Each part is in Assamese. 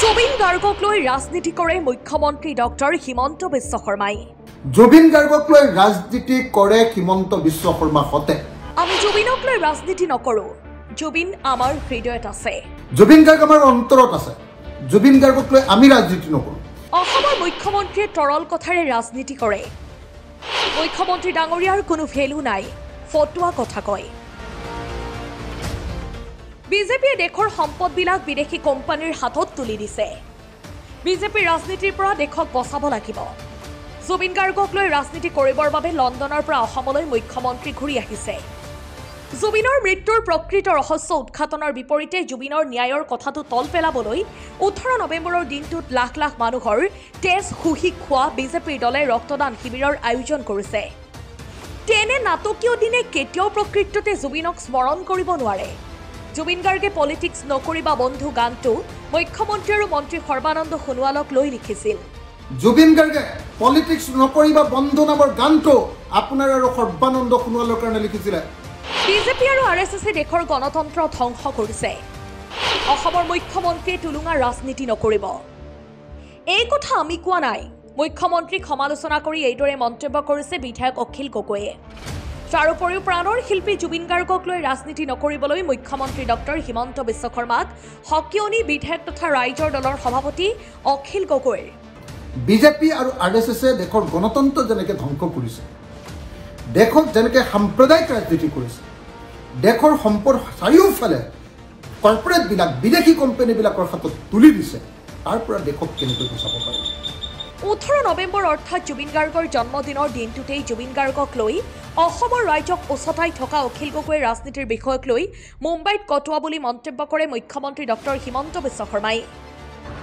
জুবিন গাৰ্গক লৈ ৰাজনীতি কৰে মুখ্যমন্ত্ৰী ডক্টৰ হিমন্ত বিশ্ব শৰ্মাই। জুবিন গাৰ্গক লৈ ৰাজনীতি কৰে হিমন্ত বিশ্ব শৰ্মা হতে। আমি জুবিনক লৈ ৰাজনীতি নকৰো, জুবিন আমাৰ হৃদয়ত আছে। জুবিন গাৰ্গ আমাৰ অন্তৰত আছে। জুবিন গাৰ্গক লৈ আমি ৰাজনীতি নকৰো। অসমৰ মুখ্যমন্ত্ৰীয়ে তৰল কথাৰে ৰাজনীতি কৰে। মুখ্যমন্ত্ৰী ডাঙৰীয়াৰ কোনো ভেলু নাই, ফটোৱা কথা কয়। বিজেপিয়ে দেশৰ সম্পদবিলাক বিদেশী কোম্পানীৰ হাতত তুলি দিছে। বিজেপিৰ ৰাজনীতিৰ পৰা দেশক বচাব লাগিব। জুবিন গাৰ্গক লৈ ৰাজনীতি কৰিবৰ বাবে লণ্ডনৰ পৰা অসমলৈ মুখ্যমন্ত্ৰী ঘূৰি আহিছে। জুবিনৰ মৃত্যুৰ প্ৰকৃত ৰহস্য উৎঘাটনৰ বিপৰীতে জুবিনৰ ন্যায়ৰ কথাটো তল পেলাবলৈ 18 নৱেম্বৰৰ দিনটোত লাখ লাখ মানুহৰ তেজ শুহি খোৱা বিজেপিৰ দলে ৰক্তদান শিবিৰৰ আয়োজন কৰিছে। তেনে নাটকীয় দিনে কেতিয়াও প্ৰকৃততে জুবিনক স্মৰণ কৰিব নোৱাৰে। জুবিন গাৰ্গে পলিটিক্স নকৰিবা বন্ধু গানটো মুখ্যমন্ত্ৰী আৰু মন্ত্ৰী সৰ্বানন্দ সোণোৱালক লৈ লিখিছিল। জুবিন গাৰ্গে পলিটিক্স নকৰিবা বন্ধু নামৰ গানটো আপোনাৰ আৰু সৰ্বানন্দ সোণোৱালৰ কাৰণে লিখিছিলে। বিজেপি আৰু RSSে দেশৰ গণতন্ত্ৰ ধ্বংস কৰিছে। অসমৰ মুখ্যমন্ত্ৰীয়ে টুলুঙা ৰাজনীতি নকৰিব, এই কথা আমি কোৱা নাই। মুখ্যমন্ত্ৰীক সমালোচনা কৰি এইদৰে মন্তব্য কৰিছে বিধায়ক অখিল গগৈয়ে। তাৰ উপৰিও প্ৰাণৰ শিল্পী জুবিন গাৰ্গক লৈ ৰাজনীতি নকৰিবলৈ মুখ্যমন্ত্ৰী ডক্টৰ হিমন্ত বিশ্ব শৰ্মাক সকিয়নি বিধায়ক তথা ৰাইজৰ দলৰ সভাপতি অখিল গগৈৰ। বিজেপি আৰু RSSে দেশৰ গণতন্ত্ৰ যেনেকৈ ধ্বংস কৰিছে, দেশত যেনেকৈ সাম্প্ৰদায়িক ৰাজনীতি কৰিছে, দেশৰ সম্পদ চাৰিওফালে কৰ্পৰেটবিলাক বিদেশী কোম্পানীবিলাকৰ হাতত তুলি দিছে, তাৰ পৰা দেশক কেনেকৈ বচাব পাৰে। 18 নৱেম্বৰ অৰ্থাৎ জুবিন গাৰ্গৰ জন্মদিনৰ দিনটোতেই জুবিন গাৰ্গক লৈ অসমৰ ৰাইজক উচতাই থকা অখিল গগৈৰ ৰাজনীতিৰ বিষয়ক লৈ মুম্বাইত কটোৱা বুলি মন্তব্য কৰে মুখ্যমন্ত্ৰী ডক্টৰ হিমন্ত বিশ্ব শৰ্মাই।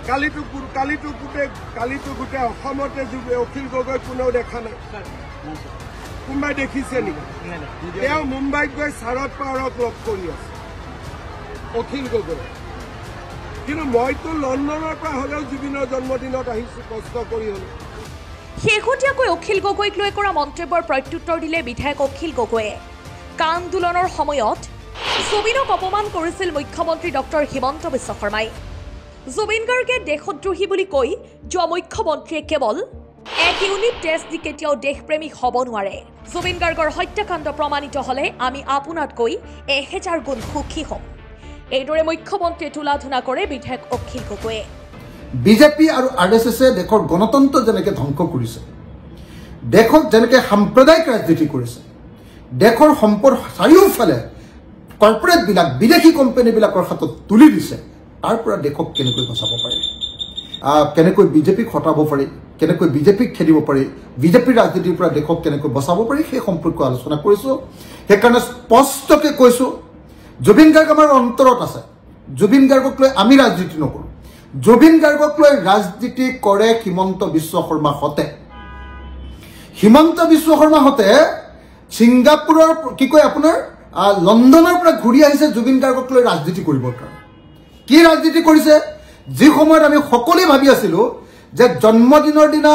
কালিটো গোটেই অসমতে অখিল গগৈ কোনেও দেখা নাই। কোনোবাই দেখিছে নেকি? তেওঁ মুম্বাইত গৈ শাৰদ পাৱাৰক লগ কৰি আছে অখিল গগৈ। কিন্তু মইতো লণ্ডনৰ পৰা হ'লেও জুবিনৰ জন্মদিনত আহিছোঁ, কষ্ট কৰি হ'লেও। শেহতীয়াকৈ অখিল গগৈক লৈ কৰা মন্তব্যৰ প্ৰত্যুত্তৰ দিলে বিধায়ক অখিল গগৈয়ে। কা আন্দোলনৰ সময়ত জুবিনক অপমান কৰিছিল মুখ্যমন্ত্ৰী ডক্টৰ হিমন্ত বিশ্ব শৰ্মাই। জুবিন গাৰ্গে দেশদ্ৰোহী বুলি কৈ যোৱা মুখ্যমন্ত্ৰীয়ে কেৱল এক ইউনিট টেষ্ট দি কেতিয়াও দেশপ্ৰেমিক হ'ব নোৱাৰে। জুবিন গাৰ্গৰ হত্যাকাণ্ড প্ৰমাণিত হ'লে আমি আপোনাতকৈ 1000 গুণ সুখী হ'ম, এইদৰে মুখ্যমন্ত্ৰীয়ে তুলাধুনা কৰে বিধায়ক অখিল গগৈয়ে। বিজেপি আৰু RSSে দেশৰ গণতন্ত্ৰ যেনেকৈ ধ্বংস কৰিছে, দেশত যেনেকৈ সাম্প্ৰদায়িক ৰাজনীতি কৰিছে, দেশৰ সম্পদ চাৰিওফালে কৰ্পৰেটবিলাক বিদেশী কোম্পানীবিলাকৰ হাতত তুলি দিছে, তাৰ পৰা দেশক কেনেকৈ বচাব পাৰি, কেনেকৈ বিজেপিক হটাব পাৰি, কেনেকৈ বিজেপিক খেদিব পাৰি, বিজেপিৰ ৰাজনীতিৰ পৰা দেশক কেনেকৈ বচাব পাৰি, সেই সম্পৰ্কে আলোচনা কৰিছোঁ। সেইকাৰণে স্পষ্টকৈ কৈছোঁ, জুবিন গাৰ্গ আমাৰ অন্তৰত আছে। জুবিন গাৰ্গক লৈ আমি ৰাজনীতি নকৰোঁ। জুবিন গাৰ্গক লৈ ৰাজনীতি কৰে হিমন্ত বিশ্ব শৰ্মা হতে। হিমন্ত বিশ্ব শৰ্মা হতে ছিংগাপুৰৰ কি কয় আপোনাৰ লণ্ডনৰ পৰা ঘূৰি আহিছে জুবিন গাৰ্গক লৈ ৰাজনীতি কৰিবৰ কাৰণে। কি ৰাজনীতি কৰিছে? যি সময়ত আমি সকলোৱে ভাবি আছিলোঁ যে জন্মদিনৰ দিনা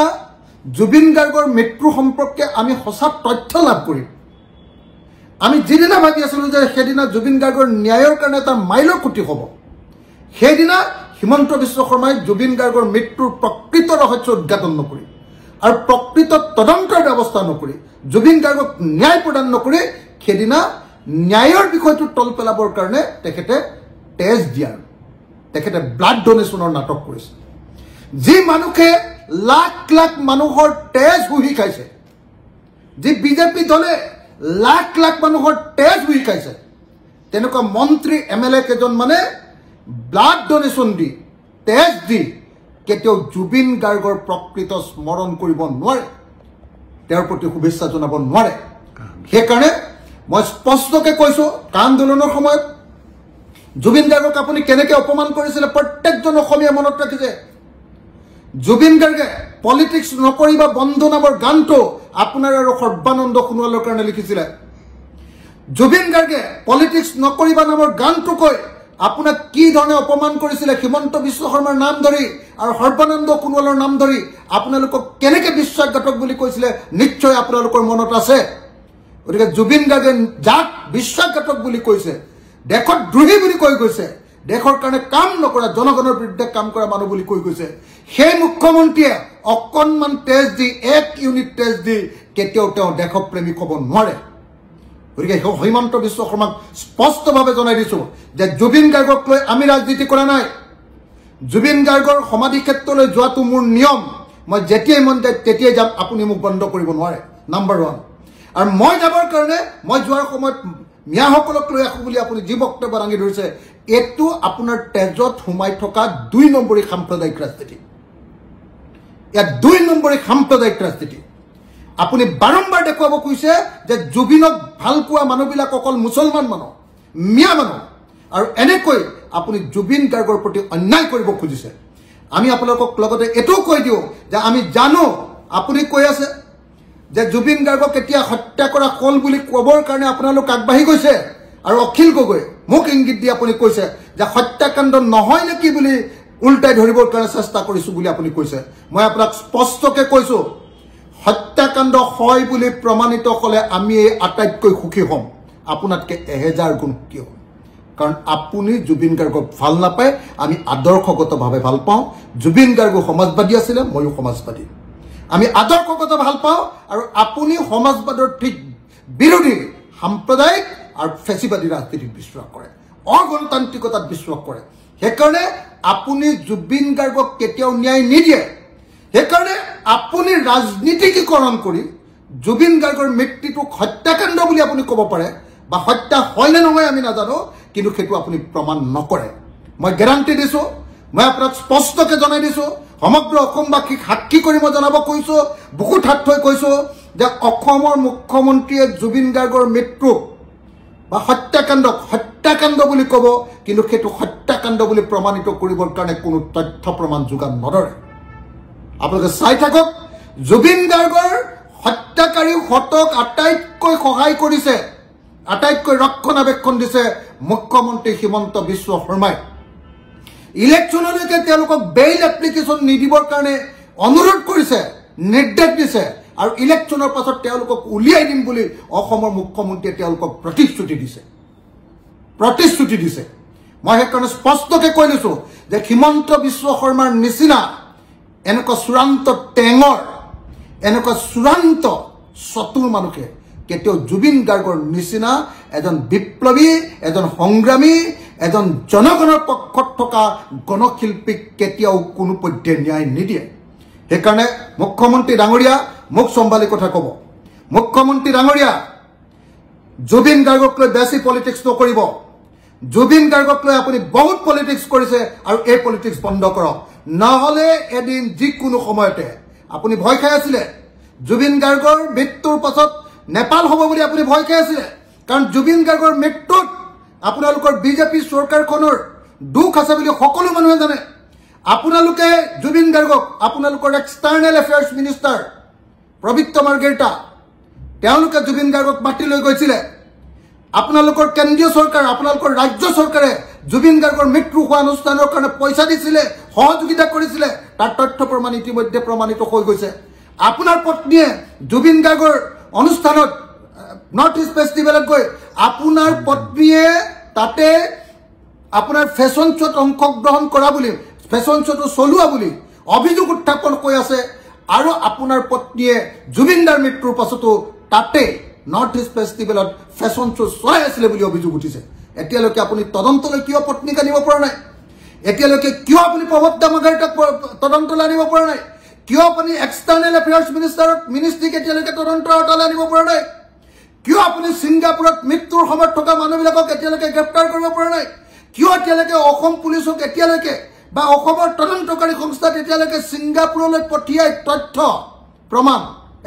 জুবিন গাৰ্গৰ মৃত্যু সম্পৰ্কে আমি সঁচা তথ্য লাভ কৰিম, আমি যিদিনা ভাবি আছিলোঁ যে সেইদিনা জুবিন গাৰ্গৰ ন্যায়ৰ কাৰণে এটা মাইলৰ খুঁটি হ'ব, সেইদিনা হিমন্ত বিশ্ব শৰ্মাই জুবিন গাৰ্গৰ মৃত্যুৰ প্ৰকৃত ৰহস্য উদ্ঘাটন নকৰি আৰু প্ৰকৃত তদন্তৰ ব্যৱস্থা নকৰি, জুবিন গাৰ্গক ন্যায় প্ৰদান নকৰি, সেইদিনা ন্যায়ৰ বিষয়টো তল পেলাবৰ কাৰণে তেখেতে তেজ দিয়াৰ, তেখেতে ব্লাড ডোনেশ্যনৰ নাটক কৰিছে। যি মানুহে লাখ লাখ মানুহৰ তেজ শুহি খাইছে, যি বিজেপি দলে লাখ লাখ মানুহৰ তেজ শুহি খাইছে, তেনেকুৱা মন্ত্ৰী MLA কেইজনমানে ব্লাড ডোনেশ্যন দি, তেজ দি কেতিয়াও জুবিন গাৰ্গৰ প্ৰকৃত স্মৰণ কৰিব নোৱাৰে, তেওঁৰ প্ৰতি শুভেচ্ছা জনাব নোৱাৰে। সেইকাৰণে মই স্পষ্টকৈ কৈছোঁ, কা আন্দোলনৰ সময়ত জুবিন গাৰ্গক আপুনি কেনেকৈ অপমান কৰিছিলে প্ৰত্যেকজন অসমীয়া মনত ৰাখিছে। জুবিন গাৰ্গে পলিটিক্স নকৰিবা বন্ধু নামৰ গানটো আপোনাৰ আৰু সৰ্বানন্দ সোণোৱালৰ কাৰণে লিখিছিলে। জুবিন গাৰ্গে পলিটিক্স নকৰিবা নামৰ গানটো কৈ আপোনাক কি ধৰণে অপমান কৰিছিলে হিমন্ত বিশ্ব শৰ্মাৰ নাম ধৰি আৰু সৰ্বানন্দ সোণোৱালৰ নাম ধৰি আপোনালোকক কেনেকৈ বিশ্বাসঘাতক বুলি কৈছিলে নিশ্চয় আপোনালোকৰ মনত আছে। গতিকে জুবিন গাৰ্গে যাক বিশ্বাসঘাতক বুলি কৈছে, দেশত দ্ৰোহী বুলি কৈ গৈছে, দেশৰ কাৰণে কাম নকৰা জনগণৰ বিৰুদ্ধে কাম কৰা মানুহ বুলি কৈ গৈছে সেই মুখ্যমন্ত্ৰীয়ে অকণমান তেজ দি 1 ইউনিট তেজ দি কেতিয়াও তেওঁ দেশপ্ৰেমিক হ'ব নোৱাৰে গতিকে হিমন্ত বিশ্ব শৰ্মাক স্পষ্টভাৱে জনাই দিছোঁ যে জুবিন গাৰ্গক লৈ আমি ৰাজনীতি কৰা নাই জুবিন গাৰ্গৰ সমাধি ক্ষেত্ৰলৈ যোৱাটো মোৰ নিয়ম মই যেতিয়াই মন যায় তেতিয়াই যাম আপুনি মোক বন্ধ কৰিব নোৱাৰে নাম্বাৰ 1 আৰু মই যাবৰ কাৰণে মই যোৱাৰ সময়ত মিয়াসকলক লৈ আহোঁ বুলি আপুনি যি বক্তব্য দাঙি ধৰিছে এইটো আপোনাৰ তেজত সোমাই থকা 2 নম্বৰী সাম্প্ৰদায়িক ৰাজনীতি ইয়াত 2 নম্বৰী সাম্প্ৰদায়িক ৰাজনীতি আপুনি বাৰম্বাৰ দেখুৱাব কৈছে যে জুবিনক ভাল পোৱা মানুহবিলাক অকল মুছলমান মানুহ মিয়া মানুহ আৰু এনেকৈ আপুনি জুবিন গাৰ্গৰ প্ৰতি অন্যায় কৰিব খুজিছে আমি আপোনালোকক লগতে এটোও কৈ দিওঁ যে আমি জানো আপুনি কৈ আছে যে জুবিন গাৰ্গক কেতিয়া হত্যা কৰা হ'ল বুলি ক'বৰ কাৰণে আপোনালোক আগবাঢ়ি গৈছে আৰু অখিল গগৈ মোক ইংগিত দি আপুনি কৈছে যে হত্যাকাণ্ড নহয় নেকি বুলি উল্টাই ধৰিবৰ কাৰণে চেষ্টা কৰিছোঁ বুলি আপুনি কৈছে মই আপোনাক স্পষ্টকৈ কৈছোঁ হত্যাকাণ্ড হয় বুলি প্ৰমাণিত হ'লে আমি এই আটাইতকৈ সুখী হ'ম আপোনাতকৈ 1000 গুণ সুখী হ'ম কাৰণ আপুনি জুবিন গাৰ্গক ভাল নাপায় আমি আদৰ্শগতভাৱে ভাল পাওঁ জুবিন গাৰ্গ সমাজবাদী আছিলে ময়ো সমাজবাদী আমি আদৰ্শগত ভাল পাওঁ আৰু আপুনি সমাজবাদৰ ঠিক বিৰোধী সাম্প্ৰদায়িক আৰু ফেচিবাদী ৰাজনীতিত বিশ্বাস কৰে অগণতান্ত্ৰিকতাত বিশ্বাস কৰে সেইকাৰণে আপুনি জুবিন গাৰ্গক কেতিয়াও ন্যায় নিদিয়ে সেইকাৰণে আপুনি ৰাজনীতিকীকৰণ কৰি জুবিন গাৰ্গৰ মৃত্যুটোক হত্যাকাণ্ড বুলি আপুনি ক'ব পাৰে বা হত্যা হয় নে নহয় আমি নাজানো কিন্তু সেইটো আপুনি প্ৰমাণ নকৰে মই গেৰাণ্টি দিছোঁ মই আপোনাক স্পষ্টকৈ জনাই দিছোঁ সমগ্ৰ অসমবাসীক সাক্ষী কৰি মই জনাব কৈছোঁ বহুত হাত থৈ কৈছোঁ যে অসমৰ মুখ্যমন্ত্ৰীয়ে জুবিন গাৰ্গৰ মৃত্যু বা হত্যাকাণ্ড বুলি ক'ব কিন্তু সেইটো হত্যাকাণ্ড বুলি প্ৰমাণিত কৰিবৰ কাৰণে কোনো তথ্য প্ৰমাণ যোগান নধৰে আপোনালোকে চাই থাকক জুবিন গাৰ্গৰ হত্যাকাৰী হতক আটাইতকৈ সহায় কৰিছে আটাইতকৈ ৰক্ষণাবেক্ষণ দিছে মুখ্যমন্ত্ৰী হিমন্ত বিশ্ব শৰ্মাই ইলেকশ্যনলৈকে তেওঁলোকক বেইল এপ্লিকেশ্যন নিদিবৰ কাৰণে অনুৰোধ কৰিছে নিৰ্দেশ দিছে আৰু ইলেকশ্যনৰ পাছত তেওঁলোকক উলিয়াই দিম বুলি অসমৰ মুখ্যমন্ত্ৰীয়ে তেওঁলোকক প্ৰতিশ্ৰুতি দিছে মই সেইকাৰণে স্পষ্টকৈ কৈ লৈছোঁ যে হিমন্ত বিশ্ব শৰ্মাৰ নিচিনা এনেকুৱা চূড়ান্ত টেঙৰ এনেকুৱা চূড়ান্ত চতুৰ মানুহে কেতিয়াও জুবিন গাৰ্গৰ নিচিনা এজন বিপ্লৱী এজন সংগ্ৰামী এজন জনগণৰ পক্ষত থকা গণশিল্পীক কেতিয়াও কোনো পধ্যে ন্যায় নিদিয়ে সেইকাৰণে মুখ্যমন্ত্ৰী ডাঙৰীয়া মোক চম্ভালি কথা ক'ব মুখ্যমন্ত্ৰী ডাঙৰীয়া জুবিন গাৰ্গক লৈ বেছি পলিটিক্স নকৰিব জুবিন গাৰ্গক লৈ আপুনি বহুত পলিটিক্স কৰিছে আৰু এই পলিটিক্স বন্ধ কৰক নহ'লে এদিন যিকোনো সময়তে আপুনি ভয় খাই আছিলে জুবিন গাৰ্গৰ মৃত্যুৰ পাছত নেপাল হ'ব বুলি আপুনি ভয় খাই আছিলে কাৰণ জুবিন গাৰ্গৰ মৃত্যুত আপোনালোকৰ বিজেপি চৰকাৰখনৰ দুখ আছে বুলি সকলো মানুহে জানে আপোনালোকে জুবিন গাৰ্গক আপোনালোকৰ এক্সটাৰ্নেল এফেয়াৰ্ছ মিনিষ্টাৰ প্ৰবিত্ৰ মাৰ্গেৰিটা তেওঁলোকে জুবিন গাৰ্গক মাতি লৈ গৈছিলে আপোনালোকৰ কেন্দ্ৰীয় চৰকাৰ আপোনালোকৰ ৰাজ্য চৰকাৰে জুবিন গাৰ্গৰ মৃত্যু হোৱা অনুষ্ঠানৰ কাৰণে পইচা দিছিলে সহযোগিতা কৰিছিলে তাৰ তথ্য প্ৰমাণ ইতিমধ্যে প্ৰমাণিত হৈ গৈছে আপোনাৰ পত্নীয়ে জুবিন গাৰ্গৰ অনুষ্ঠানত নৰ্থ ইষ্ট ফেষ্টিভেলত গৈ আপোনাৰ পত্নীয়ে তাতে আপোনাৰ ফেশ্বন শ্ব'ত অংশগ্ৰহণ কৰা বুলি ফেশ্বন শ্ব'টো চলোৱা বুলি অভিযোগ উত্থাপন কৰি আছে আৰু আপোনাৰ পত্নীয়ে জুবিনদাৰ মৃত্যুৰ পাছতো তাতে নৰ্থ ইষ্ট ফেষ্টিভেলত ফেশ্বন শ্ব' চলাই আছিলে বুলি অভিযোগ উঠিছে এতিয়ালৈকে আপুনি তদন্তলৈ কিয় পত্নীক আনিব পৰা নাই এতিয়ালৈকে কিয় আপুনি প্ৰবক্তা মাৰ্গেৰিটাক তদন্তলৈ আনিব পৰা নাই কিয় আপুনি এক্সটাৰ্নেল এফেয়াৰ্ছ মিনিষ্ট্ৰীক এতিয়ালৈকে তদন্তৰ আওতালৈ আনিব পৰা নাই কিয় আপুনি ছিংগাপুৰত মৃত্যুৰ সময়ত থকা মানুহবিলাকক এতিয়ালৈকে গ্ৰেপ্তাৰ কৰিব পৰা নাই কিয় এতিয়ালৈকে অসম পুলিচক এতিয়ালৈকে বা অসমৰ তদন্তকাৰী সংস্থাত এতিয়ালৈকে ছিংগাপুৰলৈ পঠিয়াই তথ্য প্ৰমাণ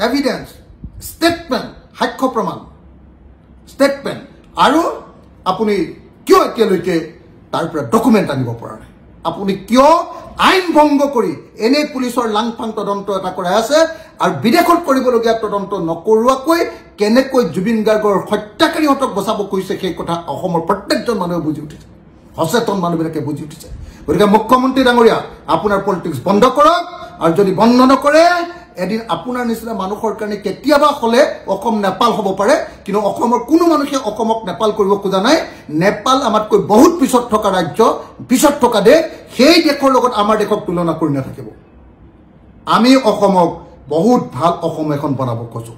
এভিডেন্স ষ্টেটমেণ্ট সাক্ষ্য প্ৰমাণ ষ্টেটমেণ্ট আৰু আপুনি কিয় এতিয়ালৈকে তাৰ পৰা ডকুমেণ্ট আনিব পৰা নাই আপুনি কিয় আইন ভংগ কৰি এনে পুলিচৰ লাংফাং তদন্ত এটা কৰাই আছে আৰু বিদেশত কৰিবলগীয়া তদন্ত নকৰোৱাকৈ কেনেকৈ জুবিন গাৰ্গৰ হত্যাকাৰীহঁতক বচাব কৈছে সেই কথা অসমৰ প্ৰত্যেকজন মানুহে বুজি উঠিছে সচেতন মানুহবিলাকে বুজি উঠিছে গতিকে মুখ্যমন্ত্ৰী ডাঙৰীয়া আপোনাৰ পলিটিক্স বন্ধ কৰক আৰু যদি বন্ধ নকৰে এদিন আপোনাৰ নিচিনা মানুহৰ কাৰণে কেতিয়াবা হ'লে অসম নেপাল হ'ব পাৰে কিন্তু অসমৰ কোনো মানুহে অসমক নেপাল কৰিব খোজা নাই নেপাল আমাতকৈ বহুত পিছত থকা ৰাজ্য পিছত থকা দেশ সেই দেশৰ লগত আমাৰ দেশক তুলনা কৰি নাথাকিব আমি অসমক বহুত ভাল অসম এখন বনাব খোজো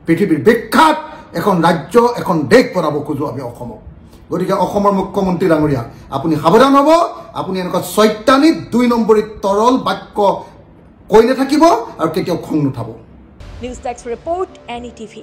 পৃথিৱীৰ বিখ্যাত এখন ৰাজ্য এখন দেশ বনাব খোজো আমি অসমক গতিকে অসমৰ মুখ্যমন্ত্ৰী ডাঙৰীয়া আপুনি সাৱধান হ'ব আপুনি এনেকুৱা চৈতানিক 2 নম্বৰী তৰল বাক্য কৈ নাথাকিব আৰু কেতিয়াও খং নুঠাব নিউজ ডেস্ক ৰিপৰ্ট NETV